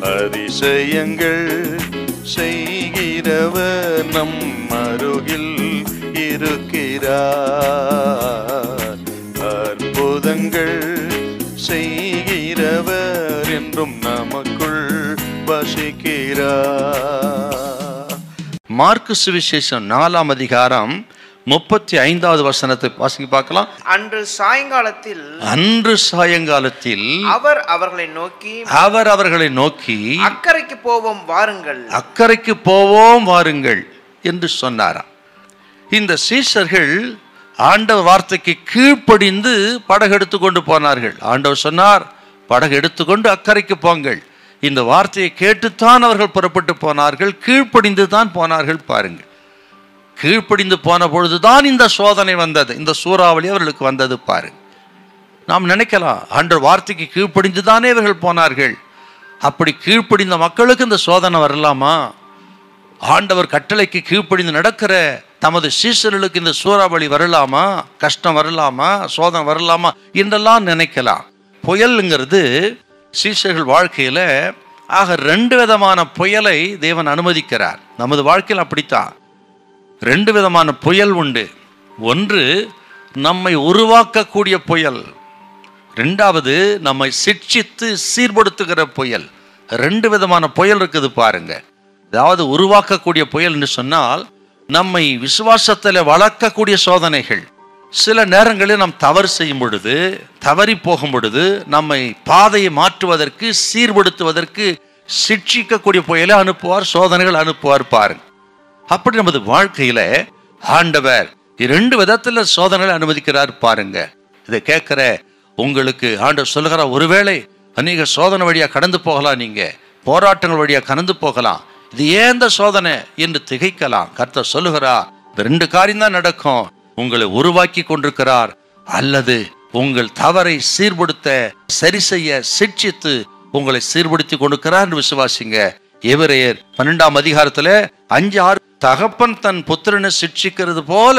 அதிசயங்கள் செய்கிறவர் நம் அருகில் இருக்கிறார். அற்புதங்கள் செய்கிறவர் என்றும் நமக்குள் வசிக்கிறார். மார்க்கு சுவிசேஷம் 4ஆம் அதிகாரம் 35வது வசனத்தை வாசிக்க பார்க்கலாம். அன்று சாயங்காலத்தில் அவர் அவர்களை நோக்கி அக்கறைக்கு போவோம் வாருங்கள் என்று சொன்னாராம். இந்த சீஷர்கள் ஆண்டவர் வார்த்தைக்கு கீழ்ப்படிந்து படகு எடுத்துக்கொண்டு போனார்கள். ஆண்டவர் சொன்னார், படகு எடுத்துக்கொண்டு அக்கறைக்கு போங்கள். இந்த வார்த்தையை கேட்டுத்தான் அவர்கள் புறப்பட்டு போனார்கள், கீழ்ப்படிந்து தான் போனார்கள். பாருங்கள், கீழ்ப்படிந்து போன பொழுதுதான் இந்த சோதனை வந்தது, இந்த சூறாவளி அவர்களுக்கு வந்தது. பாருங்க, நாம் நினைக்கலாம் ஆண்டவர் வார்த்தைக்கு கீழ்ப்படிந்து தானே இவர்கள் போனார்கள். அப்படி கீழ்ப்படிந்த மக்களுக்கு இந்த சோதனை வரலாமா? ஆண்டவர் கட்டளைக்கு கீழ்ப்படிந்து நடக்கிற தமது சீஷர்களுக்கு இந்த சூறாவளி வரலாமா? கஷ்டம் வரலாமா? சோதனை வரலாமா என்றெல்லாம் நினைக்கலாம். புயலுங்கிறது சீஷர்கள் வாழ்க்கையில ஆக 2 விதமான புயலை தேவன் அனுமதிக்கிறார். நமது வாழ்க்கையில் அப்படித்தான் 2 விதமான புயல் உண்டு. ஒன்று நம்மை உருவாக்கக்கூடிய புயல், 2வது நம்மை சிட்சித்து சீர்படுத்துகிற புயல். 2 விதமான புயல் இருக்குது பாருங்க. அதாவது உருவாக்கக்கூடிய புயல் என்று சொன்னால் நம்மை விசுவாசத்தில் வளர்க்கக்கூடிய சோதனைகள். சில நேரங்களில் நாம் தவறு செய்யும் பொழுது, தவறி போகும் பொழுது நம்மை பாதையை மாற்றுவதற்கு, சீர்படுத்துவதற்கு சிட்சிக்கக்கூடிய புயலை அனுப்புவார், சோதனைகள் அனுப்புவார். பாருங்க, அப்படி நமது வாழ்க்கையில ஆண்டவர் 2 விதத்துல சோதனைகளை அனுமதிக்கிறார். பாருங்க, இதை கேட்கிற உங்களுக்கு ஆண்டவர் சொல்லுகிறார், ஒருவேளை அநேக சோதனை வழியா கடந்து போகலாம், நீங்க போராட்டங்கள் வழியா கடந்து போகலாம், இது ஏன் இந்த சோதனை என்று திகைக்கலாம். கர்த்தர் சொல்லுகிறார், இந்த 2 காரியம் தான் நடக்கும். உங்களை உருவாக்கி கொண்டிருக்கிறார், அல்லது உங்கள் தவறை சீர்படுத்த, சரி செய்ய, சிட்சித்து உங்களை சீர்படுத்தி கொண்டிருக்கிறார் என்று விசுவாசிங்க. எபிரேயர் 12ஆம் அதிகாரத்துல 5-6 தகப்பன் தன் புத்திரனை சிட்சிக்கிறது போல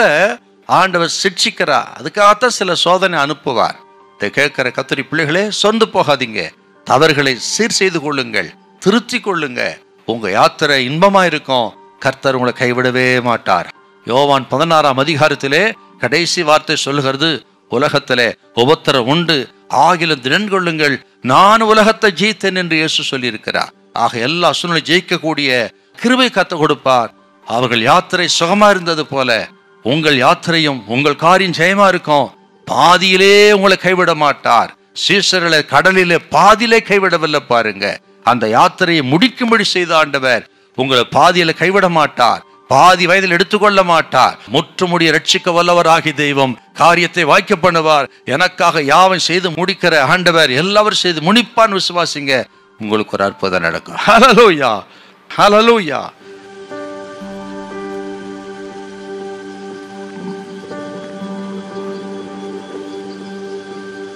ஆண்டவர் சிட்சிக்கிறார். அதுக்காகத்தான் சில சோதனை அனுப்புவார். இதை கேட்கிற கர்த்தருடைய பிள்ளைகளே, சொந்து போகாதீங்க, தவறுகளை சீர் செய்து கொள்ளுங்கள், திருத்தி கொள்ளுங்க. உங்க யாத்திரை இன்பமா இருக்கும். கர்த்தர் உங்களை கைவிடவே மாட்டார். யோவான் 16ஆம் அதிகாரத்திலே கடைசி வார்த்தை சொல்லுகிறது, உலகத்திலே உபத்திரம் உண்டு, ஆகிலும் திடன் கொள்ளுங்கள், நான் உலகத்தை ஜெயித்தேன் என்று இயேசு சொல்லியிருக்கிறார். ஆக எல்லா சூழ்நிலை ஜெயிக்கக்கூடிய கிருபை கத்த கொடுப்பார். அவர்கள் யாத்திரை சுகமா இருந்தது போல உங்கள் யாத்திரையும் உங்கள் காரியம் ஜெயமா இருக்கும். பாதியிலே உங்களை கைவிட மாட்டார். சீஷர்களை கடலிலே பாதியிலே கைவிடவில்லை. பாருங்க, அந்த யாத்திரையை முடிக்கும்படி செய்த ஆண்டவர் உங்களை பாதியில கைவிட மாட்டார், பாதி வயதில் எடுத்துக்கொள்ள மாட்டார். முற்றுமுடிய ரட்சிக்க வல்லவராகி தெய்வம் காரியத்தை வாய்க்க பண்ணுவார். எனக்காக யாவன் செய்து முடிக்கிற ஆண்டவர் எல்லாரும் செய்து முடிப்பான்னு விசுவாசிங்க. உங்களுக்கு ஒரு அற்புதம் நடக்கும். ஹல்லேலூயா, ஹல்லேலூயா.